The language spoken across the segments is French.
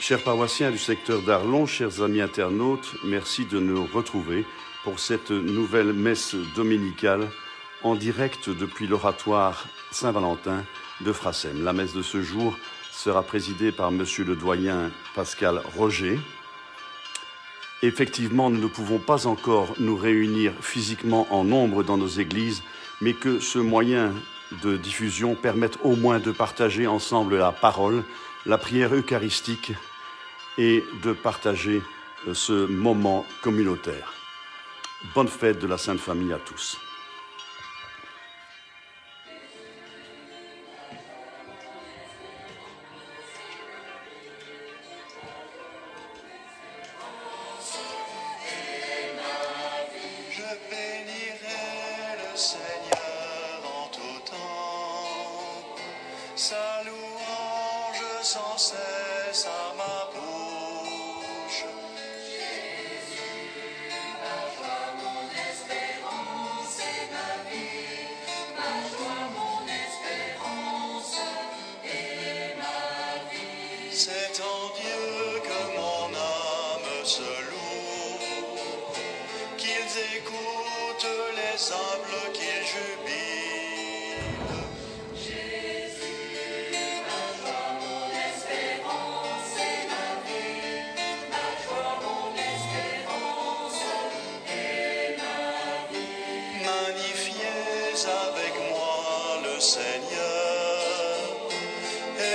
Chers paroissiens du secteur d'Arlon, chers amis internautes, merci de nous retrouver pour cette nouvelle messe dominicale en direct depuis l'oratoire Saint-Valentin de Frassem. La messe de ce jour sera présidée par Monsieur le doyen Pascal Roger. Effectivement, nous ne pouvons pas encore nous réunir physiquement en nombre dans nos églises, mais que ce moyen de diffusion permette au moins de partager ensemble la parole, la prière eucharistique et de partager ce moment communautaire. Bonne fête de la Sainte Famille à tous.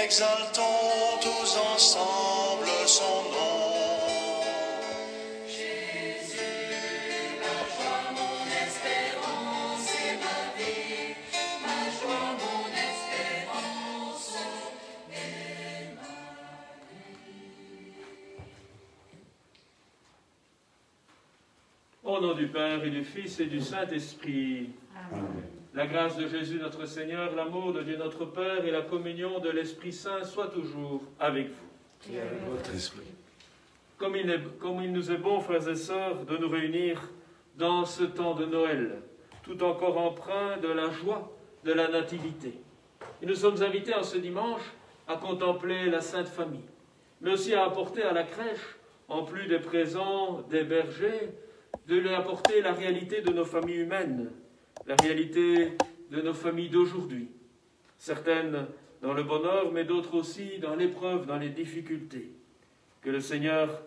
Exaltons tous ensemble son nom. Jésus, ma joie, mon espérance et ma vie, ma joie, mon espérance et ma vie. Au nom du Père et du Fils et du Saint-Esprit. Amen. La grâce de Jésus notre Seigneur, l'amour de Dieu notre Père et la communion de l'Esprit Saint soient toujours avec vous. Et avec votre esprit. Comme il nous est bon, frères et sœurs, de nous réunir dans ce temps de Noël, tout encore empreint de la joie de la Nativité. Et nous sommes invités en ce dimanche à contempler la Sainte Famille, mais aussi à apporter à la crèche, en plus des présents des bergers, de lui apporter la réalité de nos familles humaines, la réalité de nos familles d'aujourd'hui, certaines dans le bonheur, mais d'autres aussi dans l'épreuve, dans les difficultés. Que le Seigneur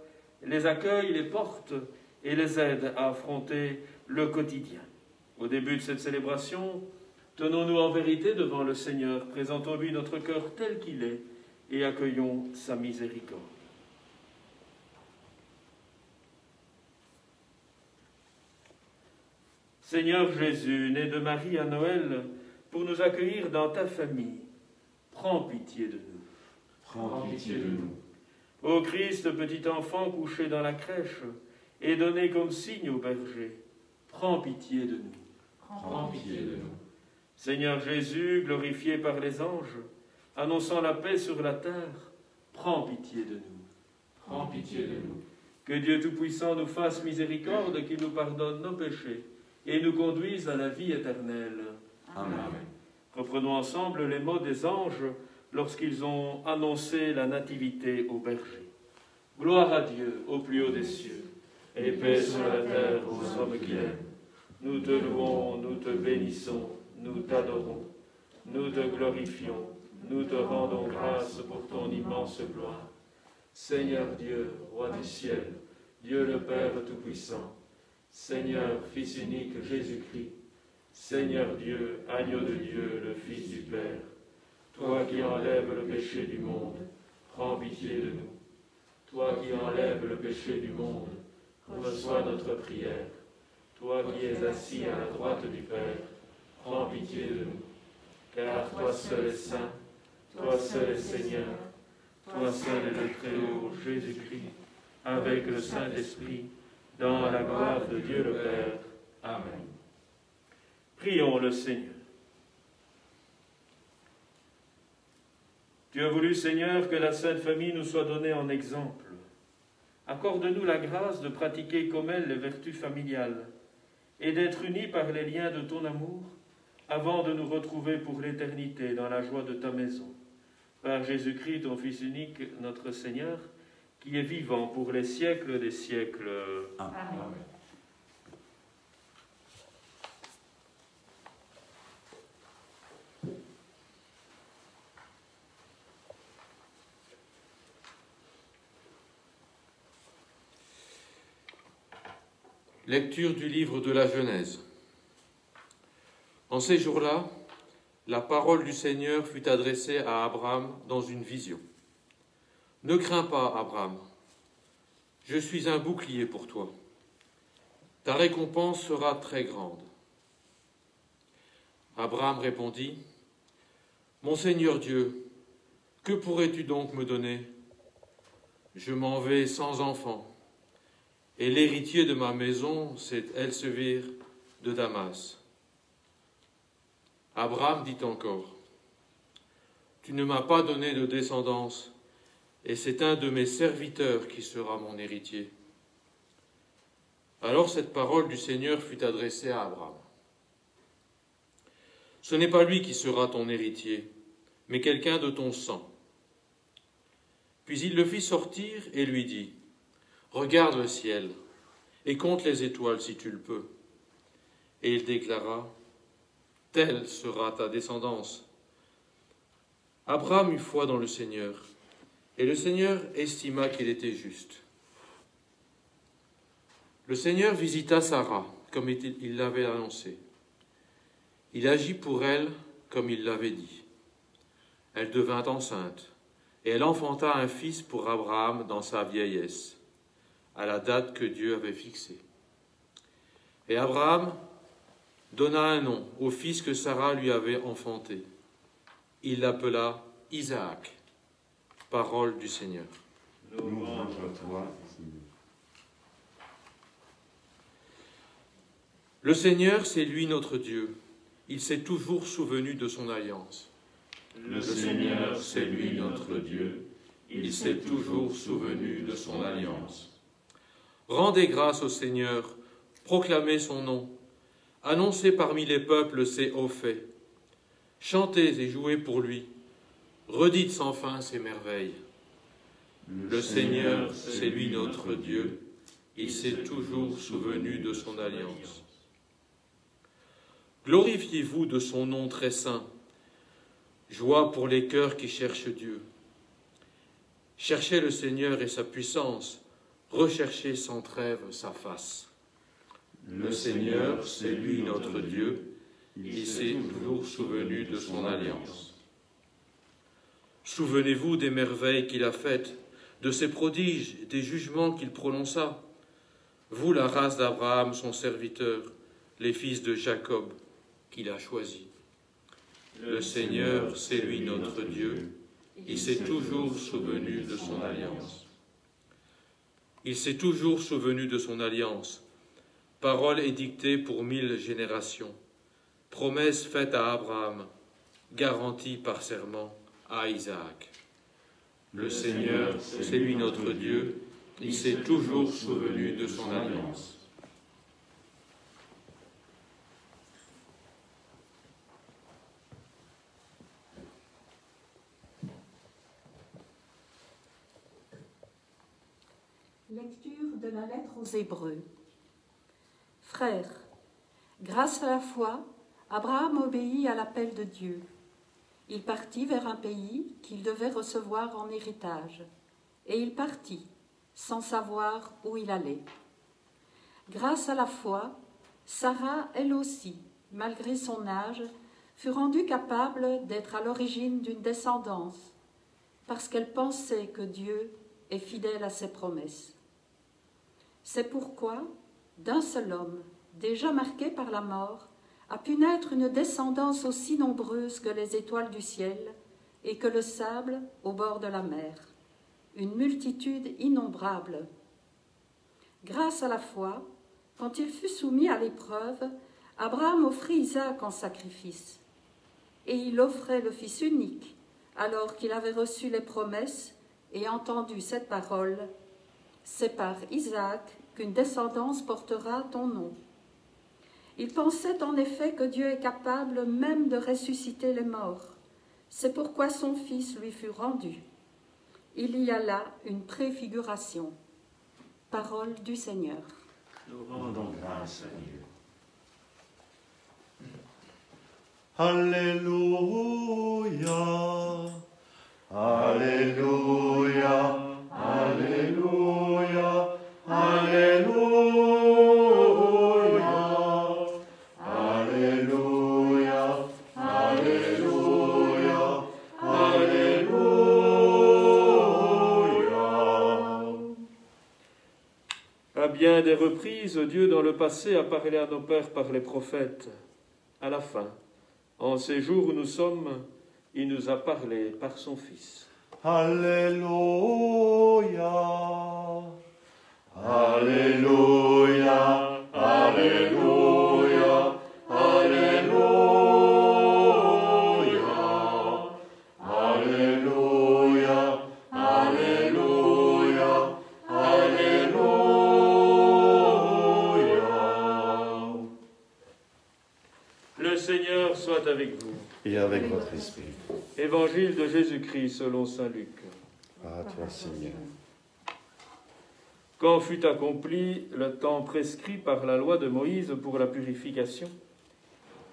les accueille, les porte et les aide à affronter le quotidien. Au début de cette célébration, tenons-nous en vérité devant le Seigneur, présentons-lui notre cœur tel qu'il est et accueillons sa miséricorde. Seigneur Jésus, né de Marie à Noël, pour nous accueillir dans ta famille, prends pitié de nous. Prends pitié de nous. Ô Christ, petit enfant couché dans la crèche et donné comme signe au berger, prends pitié de nous. Prends pitié de nous. Seigneur Jésus, glorifié par les anges, annonçant la paix sur la terre, prends pitié de nous. Prends pitié de nous. Que Dieu Tout-Puissant nous fasse miséricorde, qu'il nous pardonne nos péchés et nous conduise à la vie éternelle. Amen. Reprenons ensemble les mots des anges lorsqu'ils ont annoncé la nativité au berger. Gloire à Dieu au plus haut des cieux, et paix sur la terre aux hommes qu'il aime. Nous te louons, nous te bénissons, nous t'adorons, nous te glorifions, nous te rendons grâce pour ton immense gloire. Seigneur Dieu, roi du ciel, Dieu le Père Tout-Puissant, Seigneur, Fils unique Jésus-Christ, Seigneur Dieu, agneau de Dieu, le Fils du Père, toi qui enlèves le péché du monde, prends pitié de nous. Toi qui enlèves le péché du monde, reçois notre prière. Toi qui es assis à la droite du Père, prends pitié de nous. Car toi seul es saint, toi seul es Seigneur, toi seul est le Très-Haut, Jésus-Christ, avec le Saint-Esprit, dans la gloire de Dieu le Père. Amen. Prions le Seigneur. Tu as voulu, Seigneur, que la Sainte Famille nous soit donnée en exemple. Accorde-nous la grâce de pratiquer comme elle les vertus familiales et d'être unis par les liens de ton amour avant de nous retrouver pour l'éternité dans la joie de ta maison. Par Jésus-Christ, ton Fils unique, notre Seigneur, qui est vivant pour les siècles des siècles. Amen. Lecture du livre de la Genèse. En ces jours-là, la parole du Seigneur fut adressée à Abraham dans une vision. « Ne crains pas, Abraham, je suis un bouclier pour toi. Ta récompense sera très grande. » Abraham répondit, « Mon Seigneur Dieu, que pourrais-tu donc me donner? Je m'en vais sans enfant. Et l'héritier de ma maison, c'est Elsévir de Damas. » Abraham dit encore, « Tu ne m'as pas donné de descendance, et c'est un de mes serviteurs qui sera mon héritier. » Alors cette parole du Seigneur fut adressée à Abraham. « Ce n'est pas lui qui sera ton héritier, mais quelqu'un de ton sang. » Puis il le fit sortir et lui dit, « Regarde le ciel et compte les étoiles si tu le peux. » Et il déclara, « Telle sera ta descendance. » Abraham eut foi dans le Seigneur, et le Seigneur estima qu'il était juste. Le Seigneur visita Sarah, comme il l'avait annoncé. Il agit pour elle comme il l'avait dit. Elle devint enceinte, et elle enfanta un fils pour Abraham dans sa vieillesse, à la date que Dieu avait fixée. Et Abraham donna un nom au fils que Sarah lui avait enfanté. Il l'appela Isaac, parole du Seigneur. Louange à toi, Seigneur. Le Seigneur, c'est lui notre Dieu. Il s'est toujours souvenu de son alliance. Le Seigneur, c'est lui notre Dieu. Il s'est toujours souvenu de son alliance. Rendez grâce au Seigneur, proclamez son nom, annoncez parmi les peuples ses hauts faits. Chantez et jouez pour lui, redites sans fin ses merveilles. Le Seigneur, c'est lui notre Dieu, il s'est toujours souvenu de son alliance. Glorifiez-vous de son nom très saint, joie pour les cœurs qui cherchent Dieu. Cherchez le Seigneur et sa puissance, recherchez sans trêve sa face. Le Seigneur, c'est lui notre Dieu, il s'est toujours souvenu de son alliance. Souvenez-vous des merveilles qu'il a faites, de ses prodiges, des jugements qu'il prononça. Vous, la race d'Abraham, son serviteur, les fils de Jacob, qu'il a choisis. Le Seigneur, c'est lui notre Dieu, il s'est toujours souvenu de son alliance. Il s'est toujours souvenu de son alliance. Parole édictée pour 1000 générations. Promesse faite à Abraham, garantie par serment à Isaac. Le Seigneur, c'est lui notre Dieu, il s'est toujours souvenu de son alliance. Lecture de la lettre aux Hébreux. Frères, grâce à la foi, Abraham obéit à l'appel de Dieu. Il partit vers un pays qu'il devait recevoir en héritage, et il partit, sans savoir où il allait. Grâce à la foi, Sarah, elle aussi, malgré son âge, fut rendue capable d'être à l'origine d'une descendance, parce qu'elle pensait que Dieu est fidèle à ses promesses. C'est pourquoi, d'un seul homme, déjà marqué par la mort, a pu naître une descendance aussi nombreuse que les étoiles du ciel et que le sable au bord de la mer, une multitude innombrable. Grâce à la foi, quand il fut soumis à l'épreuve, Abraham offrit Isaac en sacrifice, et il offrait le fils unique, alors qu'il avait reçu les promesses et entendu cette parole, « C'est par Isaac qu'une descendance portera ton nom. » Il pensait en effet que Dieu est capable même de ressusciter les morts. C'est pourquoi son fils lui fut rendu. Il y a là une préfiguration. Parole du Seigneur. Nous rendons grâce à Dieu. Alléluia, Alléluia, Alléluia, Alléluia, Alléluia, Alléluia, Alléluia. À bien des reprises, Dieu dans le passé a parlé à nos pères par les prophètes. À la fin, en ces jours où nous sommes, il nous a parlé par son Fils. Alléluia, Alléluia, Alléluia, Alléluia, Alléluia, Alléluia, Alléluia. Le Seigneur soit avec vous. Et avec votre esprit. Évangile de Jésus-Christ selon saint Luc. À toi, Seigneur. Quand fut accompli le temps prescrit par la loi de Moïse pour la purification,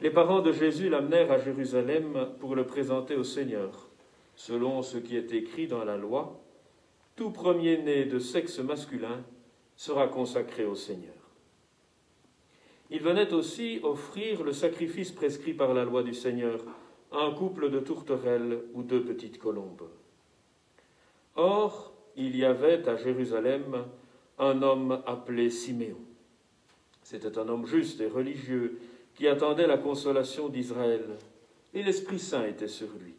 les parents de Jésus l'amenèrent à Jérusalem pour le présenter au Seigneur, selon ce qui est écrit dans la loi. Tout premier-né de sexe masculin sera consacré au Seigneur. Il venait aussi offrir le sacrifice prescrit par la loi du Seigneur, un couple de tourterelles ou 2 petites colombes. Or, il y avait à Jérusalem un homme appelé Siméon. C'était un homme juste et religieux qui attendait la consolation d'Israël, et l'Esprit Saint était sur lui.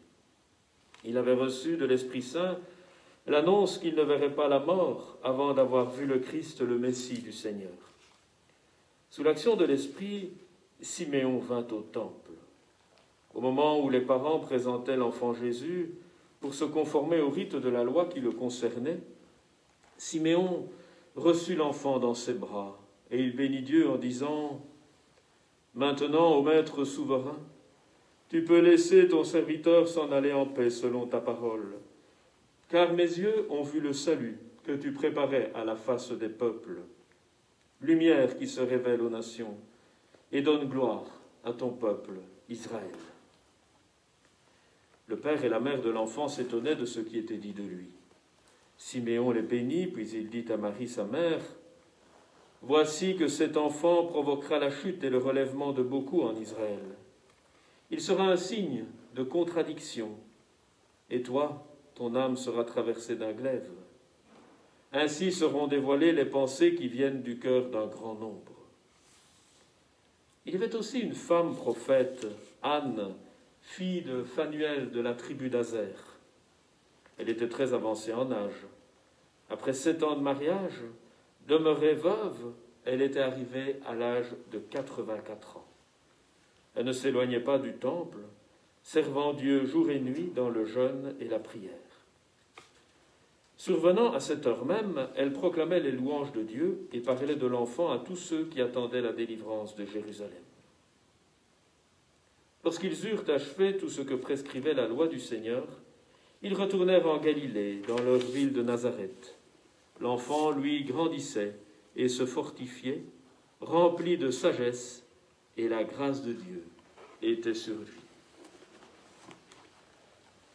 Il avait reçu de l'Esprit Saint l'annonce qu'il ne verrait pas la mort avant d'avoir vu le Christ, le Messie du Seigneur. Sous l'action de l'Esprit, Siméon vint au temple. Au moment où les parents présentaient l'enfant Jésus pour se conformer au rite de la loi qui le concernait, Siméon reçut l'enfant dans ses bras et il bénit Dieu en disant « Maintenant, ô Maître souverain, tu peux laisser ton serviteur s'en aller en paix selon ta parole, car mes yeux ont vu le salut que tu préparais à la face des peuples. Lumière qui se révèle aux nations, et donne gloire à ton peuple, Israël. » Le père et la mère de l'enfant s'étonnaient de ce qui était dit de lui. Siméon les bénit, puis il dit à Marie, sa mère, « Voici que cet enfant provoquera la chute et le relèvement de beaucoup en Israël. Il sera un signe de contradiction, et toi, ton âme sera traversée d'un glaive. Ainsi seront dévoilées les pensées qui viennent du cœur d'un grand nombre. » Il y avait aussi une femme prophète, Anne, fille de Phanuel de la tribu d'Azer. Elle était très avancée en âge. Après 7 ans de mariage, demeurée veuve, elle était arrivée à l'âge de 84 ans. Elle ne s'éloignait pas du temple, servant Dieu jour et nuit dans le jeûne et la prière. Survenant à cette heure même, elle proclamait les louanges de Dieu et parlait de l'enfant à tous ceux qui attendaient la délivrance de Jérusalem. Lorsqu'ils eurent achevé tout ce que prescrivait la loi du Seigneur, ils retournèrent en Galilée, dans leur ville de Nazareth. L'enfant, lui, grandissait et se fortifiait, rempli de sagesse, et la grâce de Dieu était sur lui.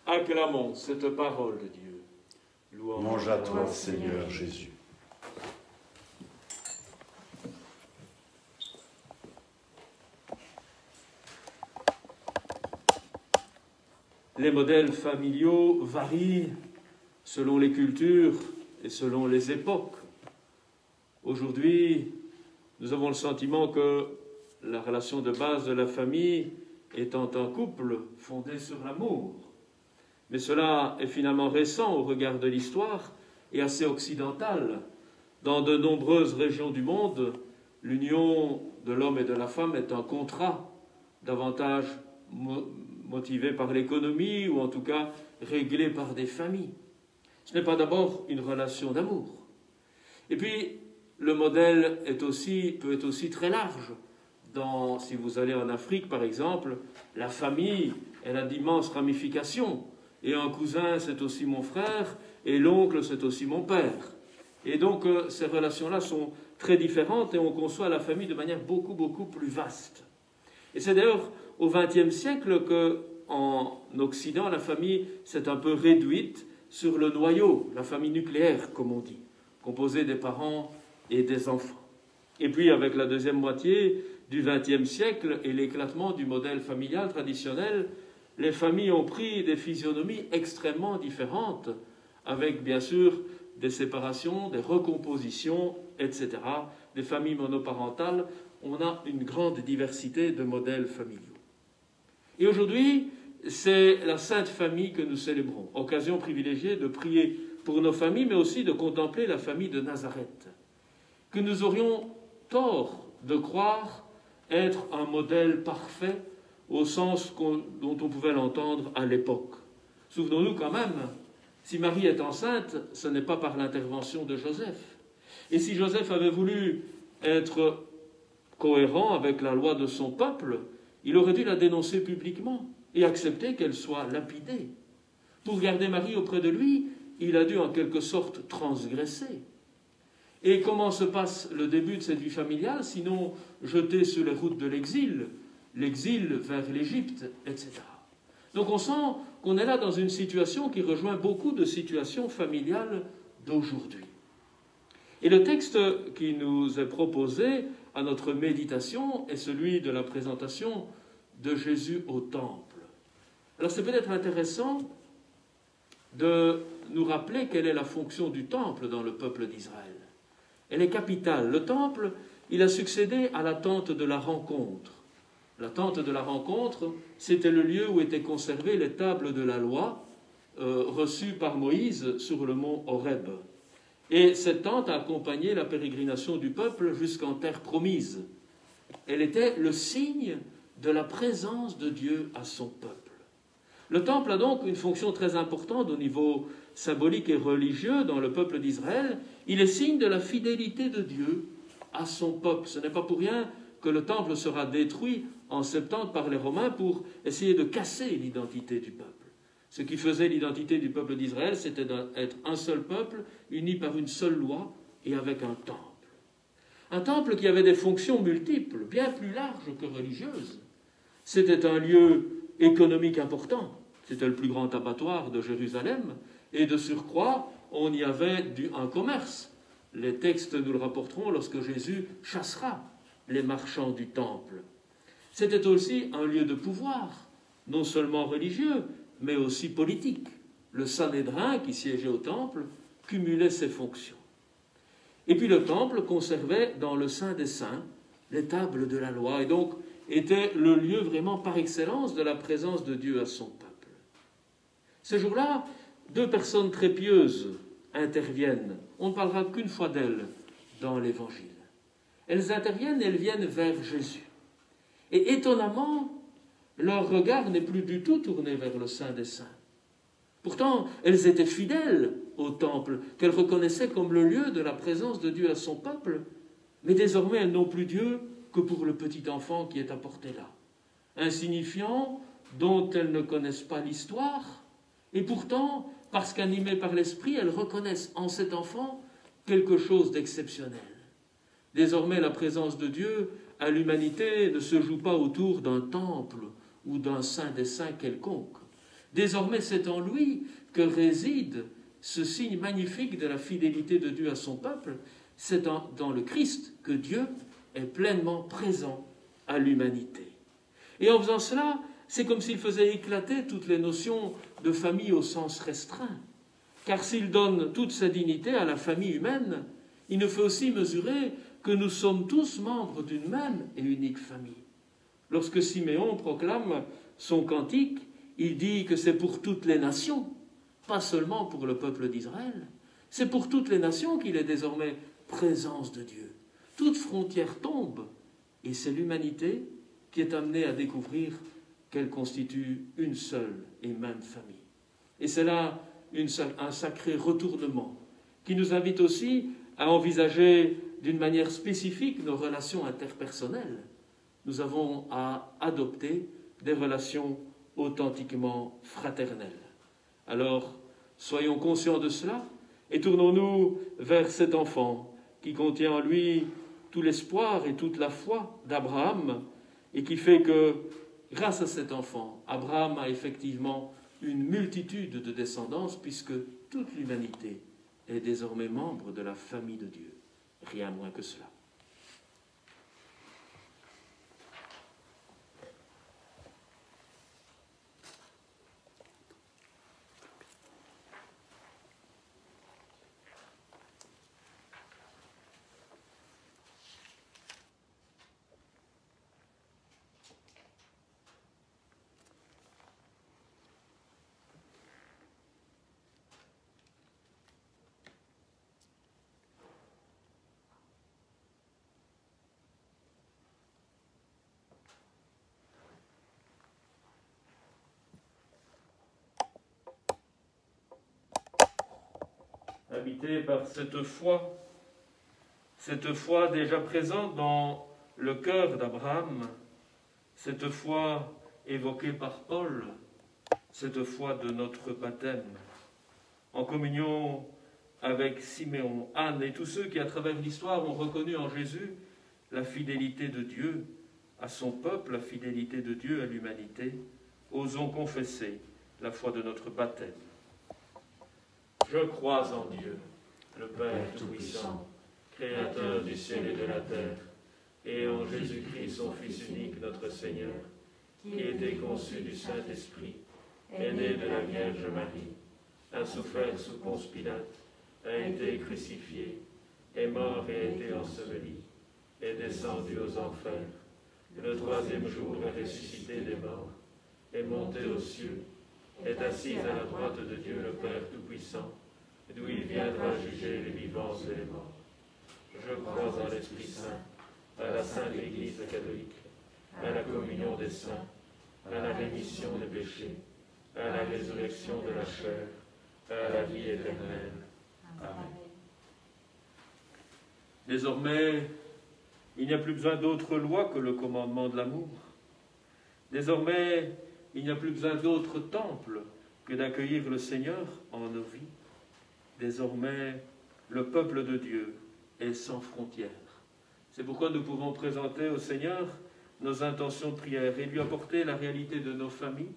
Acclamons cette parole de Dieu. Louange à toi, Seigneur Jésus. Les modèles familiaux varient selon les cultures et selon les époques. Aujourd'hui, nous avons le sentiment que la relation de base de la famille étant un couple fondé sur l'amour. Mais cela est finalement récent au regard de l'histoire et assez occidental. Dans de nombreuses régions du monde, l'union de l'homme et de la femme est un contrat, davantage motivé par l'économie ou en tout cas réglé par des familles. Ce n'est pas d'abord une relation d'amour. Et puis, le modèle peut être aussi très large. Si vous allez en Afrique, par exemple, la famille, elle a d'immenses ramifications. Et un cousin, c'est aussi mon frère, et l'oncle, c'est aussi mon père. Et donc, ces relations-là sont très différentes et on conçoit la famille de manière beaucoup, beaucoup plus vaste. Et c'est d'ailleurs au XXe siècle qu'en Occident, la famille s'est un peu réduite sur le noyau, la famille nucléaire, comme on dit, composée des parents et des enfants. Et puis, avec la deuxième moitié du XXe siècle et l'éclatement du modèle familial traditionnel, les familles ont pris des physionomies extrêmement différentes, avec bien sûr des séparations, des recompositions, etc., des familles monoparentales. On a une grande diversité de modèles familiaux. Et aujourd'hui, c'est la Sainte Famille que nous célébrons, occasion privilégiée de prier pour nos familles, mais aussi de contempler la famille de Nazareth, que nous aurions tort de croire être un modèle parfait au sens dont on pouvait l'entendre à l'époque. Souvenons-nous quand même, si Marie est enceinte, ce n'est pas par l'intervention de Joseph. Et si Joseph avait voulu être cohérent avec la loi de son peuple, il aurait dû la dénoncer publiquement et accepter qu'elle soit lapidée. Pour garder Marie auprès de lui, il a dû en quelque sorte transgresser. Et comment se passe le début de cette vie familiale, sinon jeté sur les routes de l'exil vers l'Égypte, etc. Donc on sent qu'on est là dans une situation qui rejoint beaucoup de situations familiales d'aujourd'hui. Et le texte qui nous est proposé à notre méditation est celui de la présentation de Jésus au temple. Alors c'est peut-être intéressant de nous rappeler quelle est la fonction du temple dans le peuple d'Israël. Elle est capitale. Le temple, il a succédé à la tente de la rencontre. La tente de la rencontre, c'était le lieu où étaient conservées les tables de la loi reçues par Moïse sur le mont Horeb. Et cette tente a accompagné la pérégrination du peuple jusqu'en terre promise. Elle était le signe de la présence de Dieu à son peuple. Le temple a donc une fonction très importante au niveau symbolique et religieux dans le peuple d'Israël. Il est signe de la fidélité de Dieu à son peuple. Ce n'est pas pour rien que le temple sera détruit en 70 par les Romains pour essayer de casser l'identité du peuple. Ce qui faisait l'identité du peuple d'Israël, c'était d'être un seul peuple, uni par une seule loi et avec un temple. Un temple qui avait des fonctions multiples, bien plus larges que religieuses. C'était un lieu économique important. C'était le plus grand abattoir de Jérusalem. Et de surcroît, on y avait un commerce. Les textes nous le rapporteront lorsque Jésus chassera les marchands du temple. C'était aussi un lieu de pouvoir, non seulement religieux, mais aussi politique. Le Sanhédrin, qui siégeait au temple, cumulait ses fonctions. Et puis le temple conservait dans le Saint des Saints les tables de la loi, et donc était le lieu vraiment par excellence de la présence de Dieu à son peuple. Ce jour-là, deux personnes très pieuses interviennent. On ne parlera qu'une fois d'elles dans l'Évangile. Elles interviennent et elles viennent vers Jésus. Et étonnamment, leur regard n'est plus du tout tourné vers le Saint des Saints. Pourtant, elles étaient fidèles au temple, qu'elles reconnaissaient comme le lieu de la présence de Dieu à son peuple, mais désormais elles n'ont plus Dieu que pour le petit enfant qui est apporté là. Insignifiant, dont elles ne connaissent pas l'histoire, et pourtant, parce qu'animées par l'esprit, elles reconnaissent en cet enfant quelque chose d'exceptionnel. Désormais, la présence de Dieu à l'humanité ne se joue pas autour d'un temple ou d'un saint des saints quelconque. Désormais, c'est en lui que réside ce signe magnifique de la fidélité de Dieu à son peuple. C'est dans le Christ que Dieu est pleinement présent à l'humanité. Et en faisant cela, c'est comme s'il faisait éclater toutes les notions de famille au sens restreint. Car s'il donne toute sa dignité à la famille humaine, il nous fait aussi mesurer que nous sommes tous membres d'une même et unique famille. Lorsque Siméon proclame son cantique, il dit que c'est pour toutes les nations, pas seulement pour le peuple d'Israël. C'est pour toutes les nations qu'il est désormais présence de Dieu. Toute frontière tombe, et c'est l'humanité qui est amenée à découvrir qu'elle constitue une seule et même famille. Et c'est là un sacré retournement qui nous invite aussi à envisager d'une manière spécifique nos relations interpersonnelles. Nous avons à adopter des relations authentiquement fraternelles. Alors, Soyons conscients de cela et tournons-nous vers cet enfant qui contient en lui tout l'espoir et toute la foi d'Abraham et qui fait que, grâce à cet enfant, Abraham a effectivement une multitude de descendance puisque toute l'humanité est désormais membre de la famille de Dieu. Rien moins que cela. Habité par cette foi déjà présente dans le cœur d'Abraham, cette foi évoquée par Paul, cette foi de notre baptême, en communion avec Siméon, Anne et tous ceux qui, à travers l'histoire, ont reconnu en Jésus la fidélité de Dieu à son peuple, la fidélité de Dieu à l'humanité, osons confesser la foi de notre baptême. Je crois en Dieu, le Père Tout-Puissant, Créateur du ciel et de la terre, et en Jésus-Christ, son Fils unique, notre Seigneur, qui était conçu du Saint-Esprit, est né de la Vierge Marie, a souffert sous Ponce Pilate, a été crucifié, est mort et a été enseveli, est descendu aux enfers, le troisième jour est ressuscité des morts, est monté aux cieux, est assis à la droite de Dieu le Père Tout-Puissant, d'où il viendra juger les vivants et les morts. Je crois en l'Esprit Saint, à la Sainte Église catholique, à la communion des saints, à la rémission des péchés, à la résurrection de la chair, à la vie éternelle. Amen. Désormais, il n'y a plus besoin d'autre loi que le commandement de l'amour. Désormais, il n'y a plus besoin d'autre temple que d'accueillir le Seigneur en nos vies. Désormais, le peuple de Dieu est sans frontières. C'est pourquoi nous pouvons présenter au Seigneur nos intentions de prière et lui apporter la réalité de nos familles,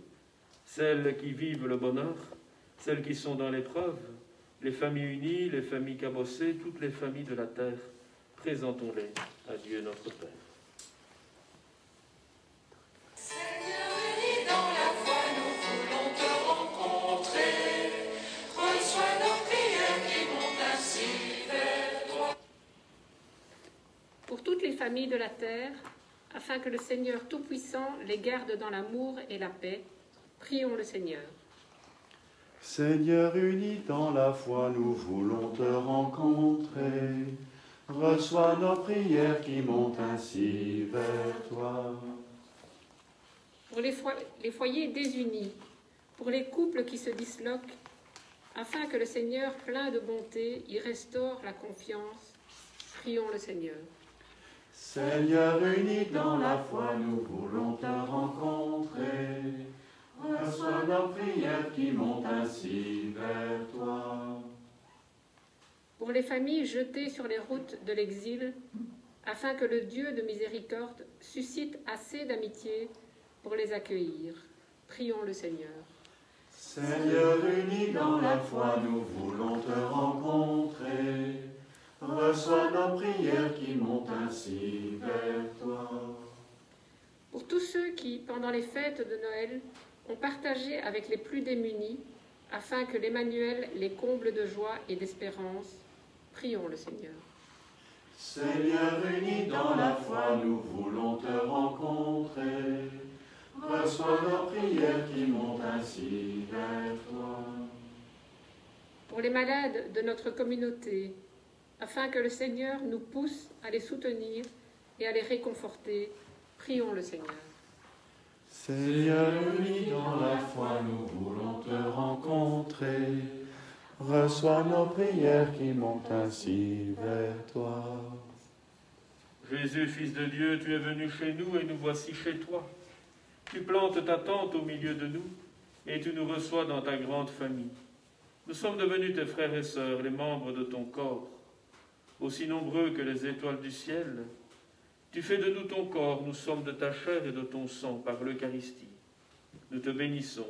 celles qui vivent le bonheur, celles qui sont dans l'épreuve, les familles unies, les familles cabossées, toutes les familles de la terre. Présentons-les à Dieu notre Père. Pour toutes les familles de la terre, afin que le Seigneur Tout-Puissant les garde dans l'amour et la paix, prions le Seigneur. Seigneur uni dans la foi, nous voulons te rencontrer. Reçois nos prières qui montent ainsi vers toi. Pour les foyers désunis, pour les couples qui se disloquent, afin que le Seigneur, plein de bonté, y restaure la confiance, prions le Seigneur. Seigneur uni dans la foi, nous voulons te rencontrer. Reçois nos prières qui montent ainsi vers toi. Pour les familles jetées sur les routes de l'exil, afin que le Dieu de miséricorde suscite assez d'amitié pour les accueillir, prions le Seigneur. Seigneur uni dans la foi, nous voulons te rencontrer. Reçois nos prières qui montent ainsi vers toi. Pour tous ceux qui, pendant les fêtes de Noël, ont partagé avec les plus démunis, afin que l'Emmanuel les comble de joie et d'espérance, prions le Seigneur. Seigneur uni dans la foi, nous voulons te rencontrer. Reçois nos prières qui montent ainsi vers toi. Pour les malades de notre communauté, afin que le Seigneur nous pousse à les soutenir et à les réconforter, prions le Seigneur. Seigneur uni dans la foi, nous voulons te rencontrer. Reçois nos prières qui montent ainsi vers toi. Jésus, Fils de Dieu, tu es venu chez nous et nous voici chez toi. Tu plantes ta tente au milieu de nous et tu nous reçois dans ta grande famille. Nous sommes devenus tes frères et sœurs, les membres de ton corps, aussi nombreux que les étoiles du ciel. Tu fais de nous ton corps, nous sommes de ta chair et de ton sang par l'Eucharistie. Nous te bénissons.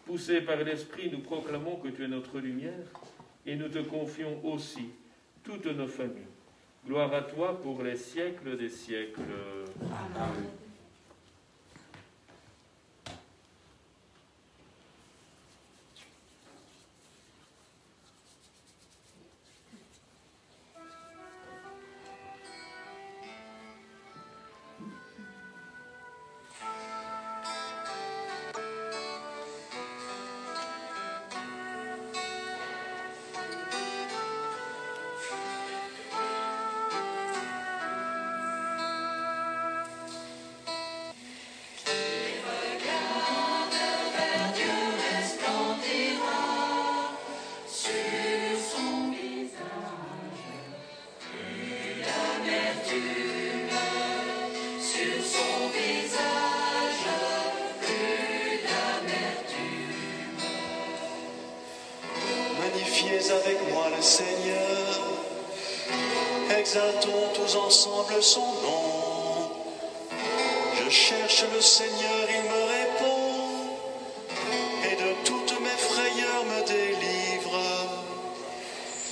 Poussés par l'Esprit, nous proclamons que tu es notre lumière et nous te confions aussi toutes nos familles. Gloire à toi pour les siècles des siècles. Amen. Avec moi le Seigneur, exaltons tous ensemble son nom. Je cherche le Seigneur, il me répond, et de toutes mes frayeurs me délivre.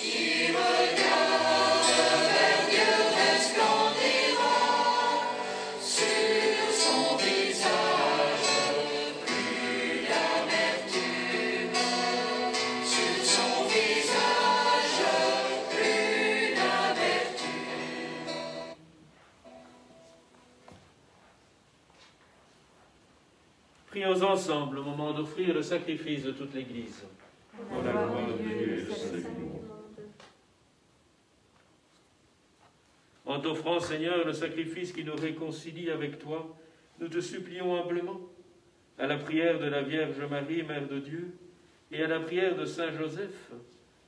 Qui regarde vers Dieu resplendira, sur son visage plus d'amertume, sur son visage plus d'amertume. Prions ensemble au moment d'offrir le sacrifice de toute l'Église. Pour la gloire de Dieu et le salut du monde. En t'offrant, Seigneur, le sacrifice qui nous réconcilie avec toi, nous te supplions humblement, à la prière de la Vierge Marie, Mère de Dieu, et à la prière de Saint Joseph,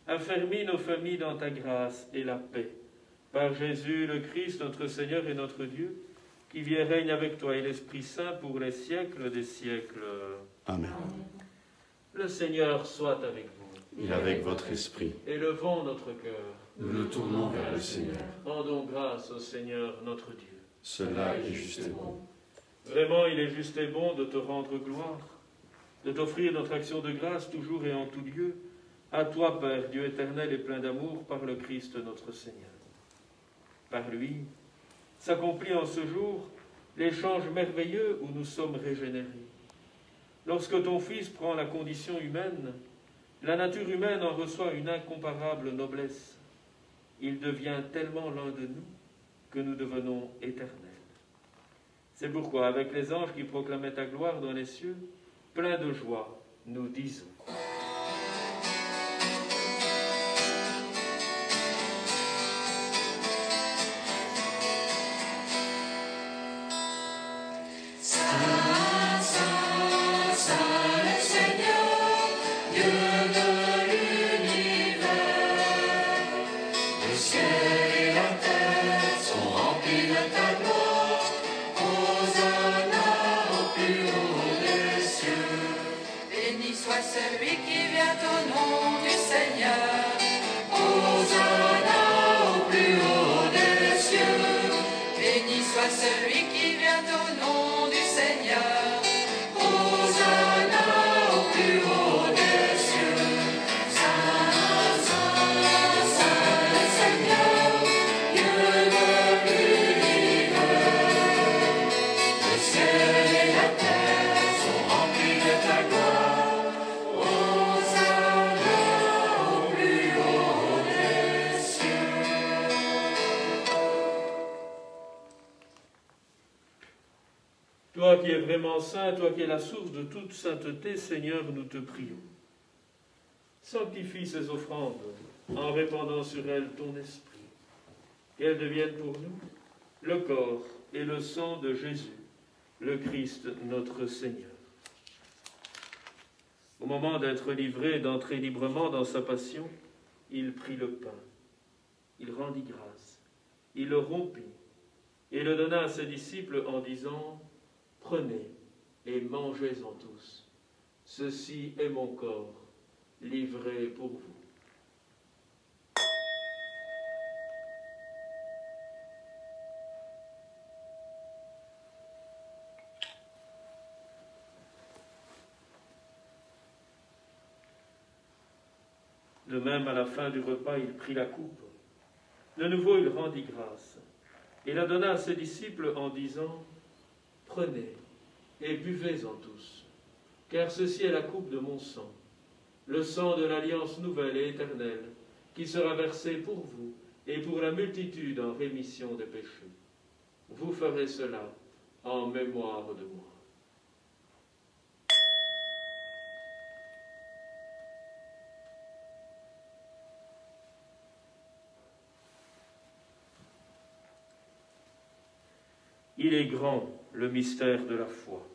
affermis nos familles dans ta grâce et la paix. Par Jésus le Christ, notre Seigneur et notre Dieu, qui vit et règne avec toi et l'Esprit Saint pour les siècles des siècles. Amen. Le Seigneur soit avec vous. Et avec votre esprit, Élevons notre cœur. nous le tournons vers le Seigneur. Rendons grâce au Seigneur notre Dieu. Cela est juste et bon. Vraiment, il est juste et bon de te rendre gloire, de t'offrir notre action de grâce toujours et en tout lieu, à toi, Père, Dieu éternel et plein d'amour, par le Christ notre Seigneur. Par lui, s'accomplit en ce jour l'échange merveilleux où nous sommes régénérés. Lorsque ton Fils prend la condition humaine, la nature humaine en reçoit une incomparable noblesse. Il devient tellement l'un de nous que nous devenons éternels. C'est pourquoi, avec les anges qui proclamaient ta gloire dans les cieux, pleins de joie, nous disons. Celui qui vient au nom du Seigneur, Hosanna au plus haut des cieux. Saint, Saint, Saint le Seigneur, Dieu de l'univers. Le ciel et la terre sont remplis de ta gloire. Hosanna au plus haut des cieux. Toi qui es vraiment saint, toi qui es la source de toute sainteté, Seigneur, nous te prions. Sanctifie ces offrandes en répandant sur elles ton esprit. Qu'elles deviennent pour nous le corps et le sang de Jésus, le Christ notre Seigneur. Au moment d'être livré et d'entrer librement dans sa passion, il prit le pain, il rendit grâce, il le rompit et le donna à ses disciples en disant « Prenez et mangez-en tous. Ceci est mon corps, livré pour vous. De même, à la fin du repas, il prit la coupe. De nouveau, il rendit grâce et la donna à ses disciples en disant « Prenez et buvez-en tous, car ceci est la coupe de mon sang, le sang de l'alliance nouvelle et éternelle, qui sera versé pour vous et pour la multitude en rémission des péchés. Vous ferez cela en mémoire de moi. » Il est grand, le mystère de la foi.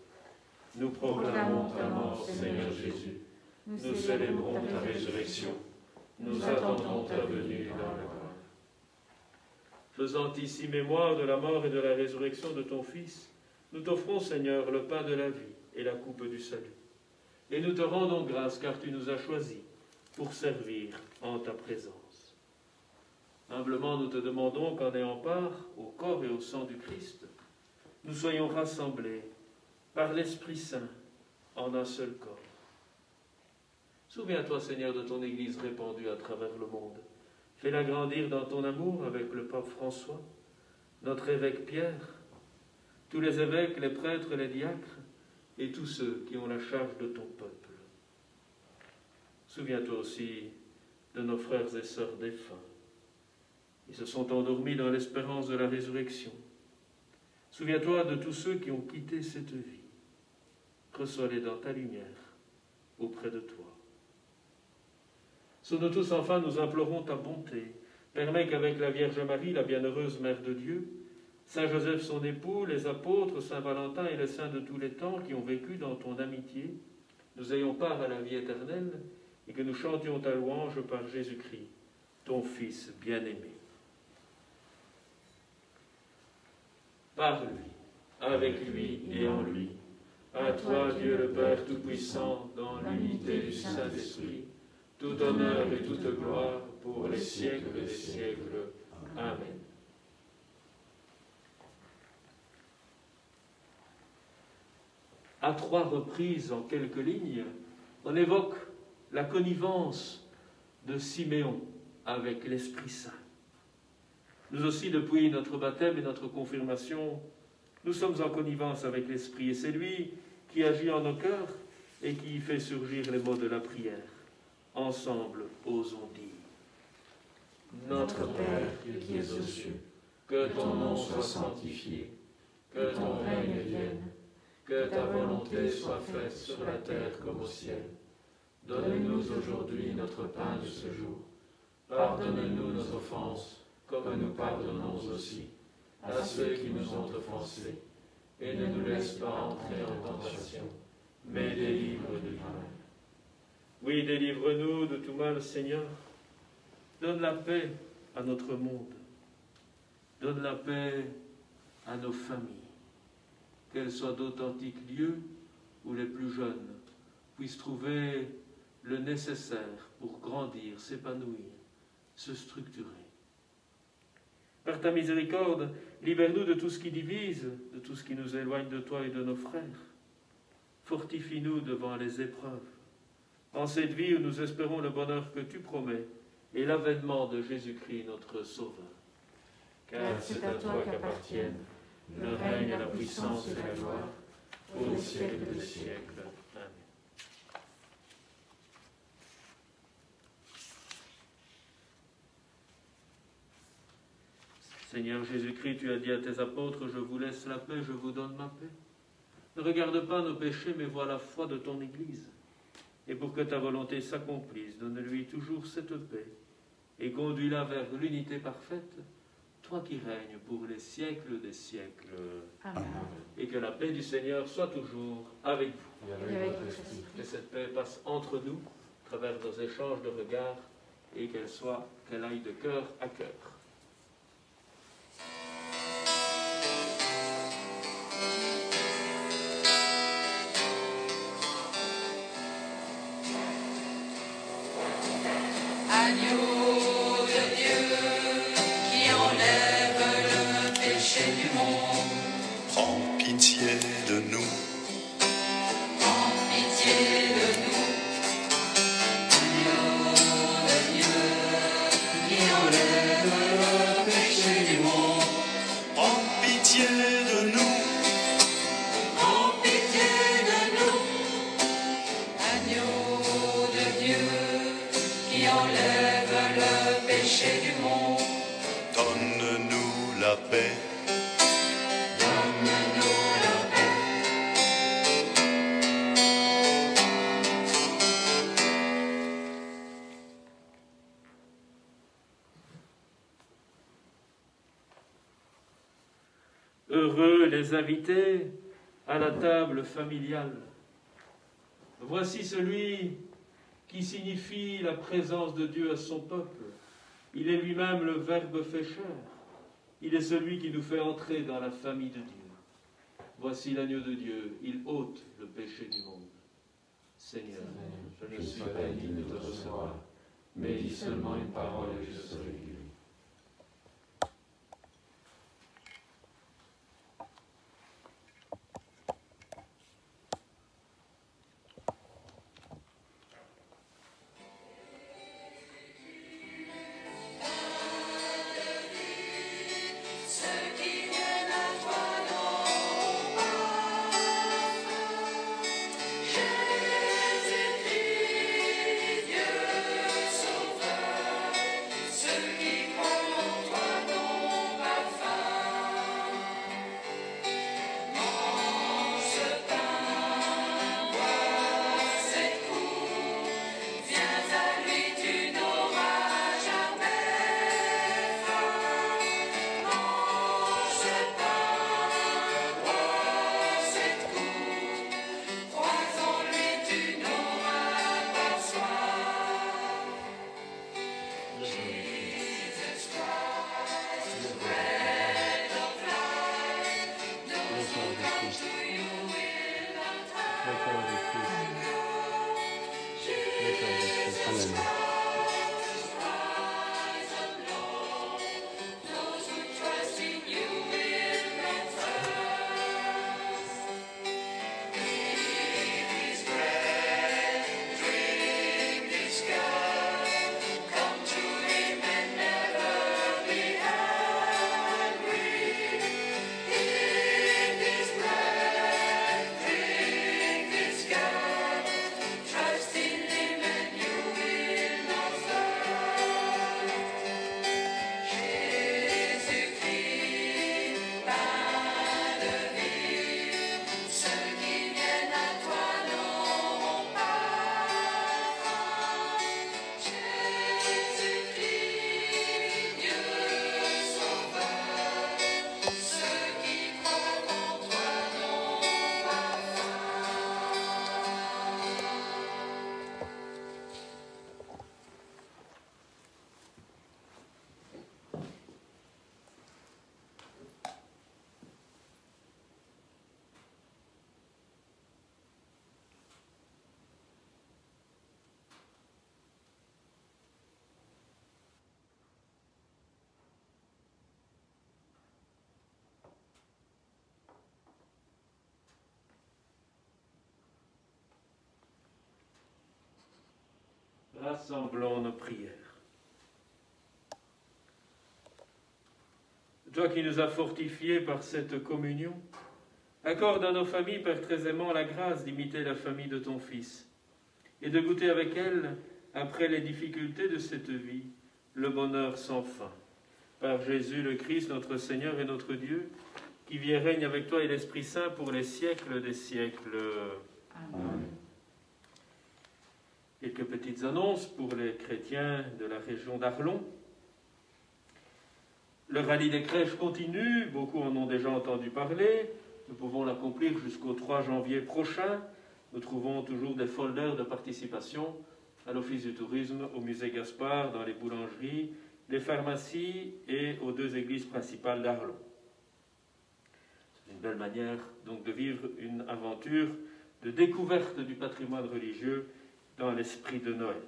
Nous proclamons ta mort, Seigneur Jésus. Nous célébrons ta résurrection. Nous attendons ta venue dans la gloire. Faisant ici mémoire de la mort et de la résurrection de ton Fils, nous t'offrons, Seigneur, le pain de la vie et la coupe du salut. Et nous te rendons grâce, car tu nous as choisis pour servir en ta présence. Humblement, nous te demandons qu'en ayant part au corps et au sang du Christ, nous soyons rassemblés par l'Esprit Saint en un seul corps. Souviens-toi, Seigneur, de ton Église répandue à travers le monde. Fais-la grandir dans ton amour avec le pape François, notre évêque Pierre, tous les évêques, les prêtres, les diacres et tous ceux qui ont la charge de ton peuple. Souviens-toi aussi de nos frères et sœurs défunts. Ils se sont endormis dans l'espérance de la résurrection. Souviens-toi de tous ceux qui ont quitté cette vie. Reçois-les dans ta lumière, auprès de toi. Sur nous tous, enfin, nous implorons ta bonté. Permets qu'avec la Vierge Marie, la bienheureuse Mère de Dieu, Saint Joseph son époux, les apôtres, Saint Valentin et les saints de tous les temps qui ont vécu dans ton amitié, nous ayons part à la vie éternelle et que nous chantions ta louange par Jésus-Christ, ton Fils bien-aimé. Par lui, avec lui et en lui, à toi, Dieu le Père Tout-Puissant, dans l'unité du Saint-Esprit, tout honneur et toute gloire pour les siècles des siècles. Amen. À 3 reprises, en quelques lignes, on évoque la connivence de Siméon avec l'Esprit Saint. Nous aussi, depuis notre baptême et notre confirmation, nous sommes en connivence avec l'Esprit, et c'est lui qui agit en nos cœurs et qui fait surgir les mots de la prière. Ensemble, osons dire. Notre Père qui es aux cieux, que ton nom soit sanctifié, que ton règne vienne, que ta volonté soit faite sur la terre comme au ciel. Donne-nous aujourd'hui notre pain de ce jour. Pardonne-nous nos offenses, comme nous pardonnons aussi à ceux qui nous ont offensés. Et ne nous laisse pas entrer en tentation, mais délivre du mal. Oui, délivre-nous de tout mal, Seigneur. Donne la paix à notre monde. Donne la paix à nos familles. Qu'elles soient d'authentiques lieux où les plus jeunes puissent trouver le nécessaire pour grandir, s'épanouir, se structurer. Par ta miséricorde, libère-nous de tout ce qui divise, de tout ce qui nous éloigne de toi et de nos frères. Fortifie-nous devant les épreuves. En cette vie où nous espérons le bonheur que tu promets et l'avènement de Jésus-Christ, notre Sauveur. Car c'est à toi qu'appartiennent le règne, la puissance et la gloire, pour les siècles des siècles. Amen. Seigneur Jésus-Christ, tu as dit à tes apôtres, je vous laisse la paix, je vous donne ma paix. Ne regarde pas nos péchés, mais vois la foi de ton Église. Et pour que ta volonté s'accomplisse, donne-lui toujours cette paix et conduis-la vers l'unité parfaite, toi qui règnes pour les siècles des siècles. Amen. Et que la paix du Seigneur soit toujours avec vous. Et avec votre esprit. Que cette paix passe entre nous, à travers nos échanges de regards, et qu'elle aille de cœur à cœur. pitié de nous. Prends pitié de nous. Agneau de Dieu, qui enlève le péché du monde. Prends pitié de nous. Prends pitié de nous. Agneau de Dieu, qui enlève le péché du monde. Donne-nous la paix. Donne-nous la paix. Heureux les invités à la table familiale. Voici celui qui signifie la présence de Dieu à son peuple. Il est lui-même le Verbe fait chair. Il est celui qui nous fait entrer dans la famille de Dieu. Voici l'agneau de Dieu, il ôte le péché du monde. Seigneur, je ne suis pas digne de te recevoir, mais dis seulement une parole et je serai guéri. Ceux qui viennent à toi n'auront pas faim. Jésus-Christ, Dieu sauveur. Ceux qui croient en toi n'ont pas faim. Mange ce pain, bois cette coupe. Viens à lui, tu n'auras jamais faim. Mange ce pain, bois cette coupe, crois en lui, tu n'auras pas soif. Jesus Christ, the bread of life, those who come to you will not hunger. Jesus Christ, rise up, Lord. Those who trust in you will not thirst. Eat his bread, drink his cup. Come to him and never be hungry. Eat his bread, drink his cup. Trust in him and you will not thirst. Jésus-Christ, pain de vie, ceux qui viennent à toi n'auront pas faim. Jésus-Christ, Dieu sauveur, ceux qui croient en toi n'ont pas Rassemblons nos prières. Toi qui nous as fortifiés par cette communion, accorde à nos familles, Père très aimant, la grâce d'imiter la famille de ton Fils et de goûter avec elle, après les difficultés de cette vie, le bonheur sans fin. Par Jésus le Christ, notre Seigneur et notre Dieu, qui vit et règne avec toi et l'Esprit Saint pour les siècles des siècles. Amen. Quelques petites annonces pour les chrétiens de la région d'Arlon. Le rallye des crèches continue, beaucoup en ont déjà entendu parler. Nous pouvons l'accomplir jusqu'au 3 janvier prochain. Nous trouvons toujours des folders de participation à l'Office du tourisme, au musée Gaspard, dans les boulangeries, les pharmacies et aux 2 églises principales d'Arlon. C'est une belle manière donc de vivre une aventure de découverte du patrimoine religieux dans l'esprit de Noël.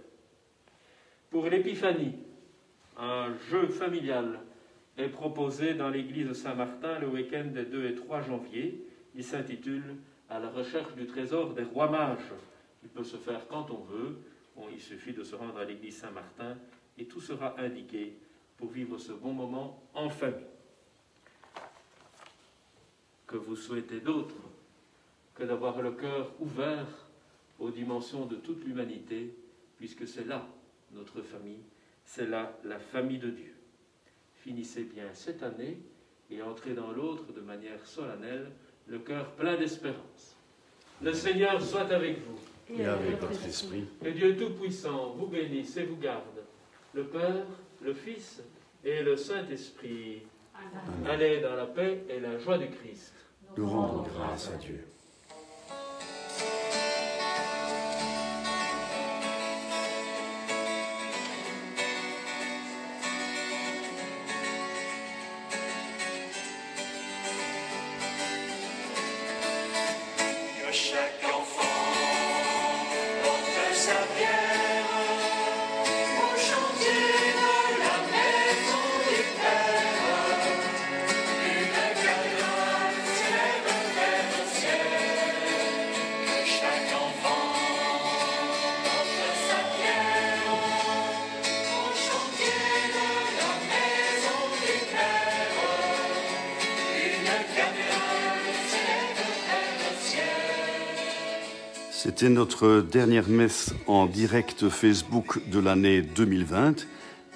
Pour l'Épiphanie, un jeu familial est proposé dans l'église de Saint-Martin le week-end des 2 et 3 janvier. Il s'intitule « À la recherche du trésor des rois mages ». Il peut se faire quand on veut. Bon, il suffit de se rendre à l'église Saint-Martin et tout sera indiqué pour vivre ce bon moment en famille. Que vous souhaitez d'autre que d'avoir le cœur ouvert aux dimensions de toute l'humanité, puisque c'est là notre famille, c'est là la famille de Dieu. Finissez bien cette année et entrez dans l'autre de manière solennelle, le cœur plein d'espérance. Le Seigneur soit avec vous. Et avec votre esprit. Que Dieu Tout-Puissant vous bénisse et vous garde, le Père, le Fils et le Saint-Esprit. Allez dans la paix et la joie du Christ. Nous rendons grâce à Dieu. Que chaque enfant porte sa pierre au chantier de la maison du Père. Une cathédrale s'élève vers le ciel. Que chaque enfant porte sa pierre au chantier de la maison du Père. Une cathédrale s'élève vers le ciel. C'était notre dernière messe en direct Facebook de l'année 2020.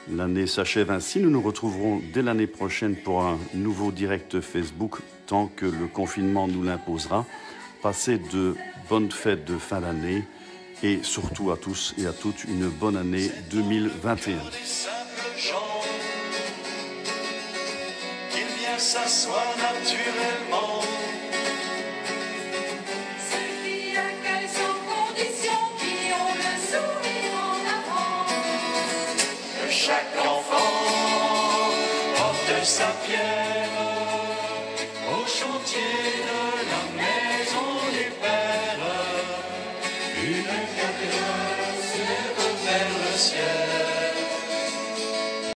L'année s'achève ainsi. Nous nous retrouverons dès l'année prochaine pour un nouveau direct Facebook, tant que le confinement nous l'imposera. Passez de bonnes fêtes de fin d'année et surtout à tous et à toutes une bonne année 2021. Des simples gens, qu'il vient s'asseoir naturellement